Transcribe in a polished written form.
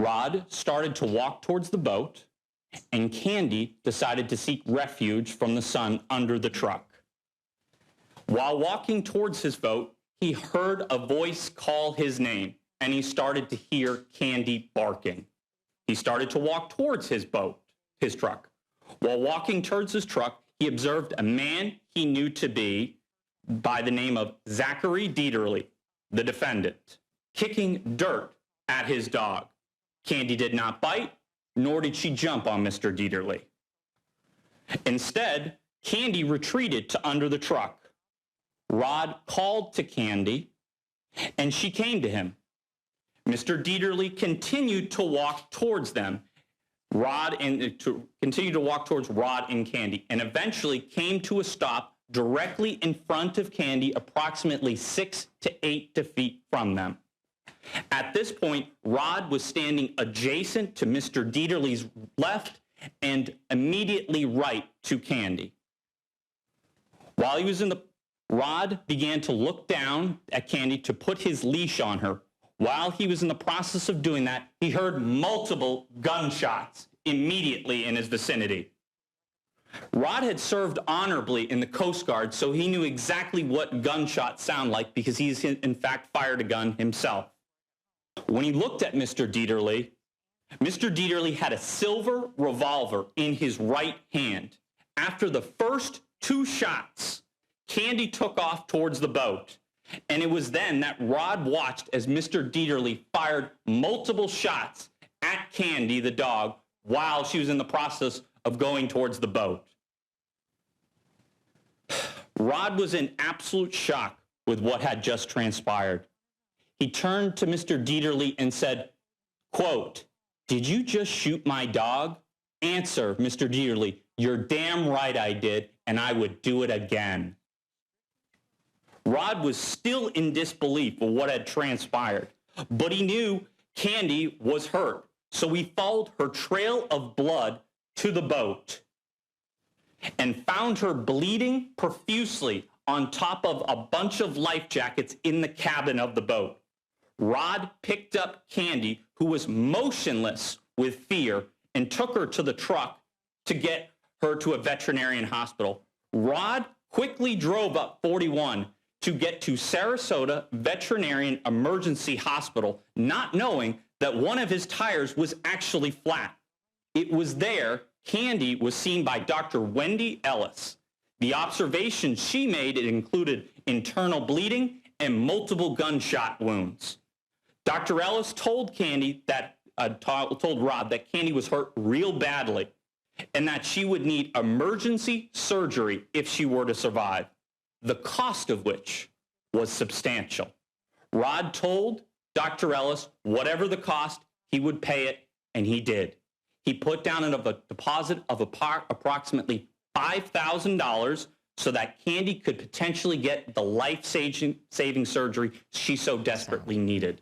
Rod started to walk towards the boat, and Candy decided to seek refuge from the sun under the truck. While walking towards his boat, he heard a voice call his name, and he started to hear Candy barking. He started to walk towards his truck. While walking towards his truck, he observed a man he knew to be by the name of Zach Deaterly, the defendant, kicking dirt at his dog. Candy did not bite, nor did she jump on Mr. Deaterly. Instead, Candy retreated to under the truck. Rod called to Candy, and she came to him. Mr. Deaterly continued to walk towards them, continued to walk towards Rod and Candy, and eventually came to a stop directly in front of Candy, approximately 6 to 8 feet from them. At this point, Rod was standing adjacent to Mr. Deaterly's left and immediately right to Candy. While he was Rod began to look down at Candy to put his leash on her. While he was in the process of doing that, he heard multiple gunshots immediately in his vicinity. Rod had served honorably in the Coast Guard, so he knew exactly what gunshots sound like because he's in fact fired a gun himself. When he looked at Mr. Deaterly had a silver revolver in his right hand. After the first 2 shots, Candy took off towards the boat, and it was then that Rod watched as Mr. Deaterly fired multiple shots at Candy, the dog, while she was in the process of going towards the boat. Rod was in absolute shock with what had just transpired. He turned to Mr. Deaterly and said, quote, "Did you just shoot my dog?" "Answer, Mr. Deaterly, you're damn right I did, and I would do it again." Rod was still in disbelief of what had transpired, but he knew Candy was hurt, so he followed her trail of blood to the boat and found her bleeding profusely on top of a bunch of life jackets in the cabin of the boat. Rod picked up Candy, who was motionless with fear, and took her to the truck to get her to a veterinarian hospital. Rod quickly drove up 41 to get to Sarasota Veterinarian Emergency Hospital, not knowing that one of his tires was actually flat. It was there Candy was seen by Dr. Wendy Ellis. The observations she made included internal bleeding and multiple gunshot wounds. Dr. Ellis told Rod that Candy was hurt real badly and that she would need emergency surgery if she were to survive, the cost of which was substantial. Rod told Dr. Ellis whatever the cost, he would pay it, and he did. He put down a deposit of approximately $5,000 so that Candy could potentially get the life-saving surgery she so desperately needed.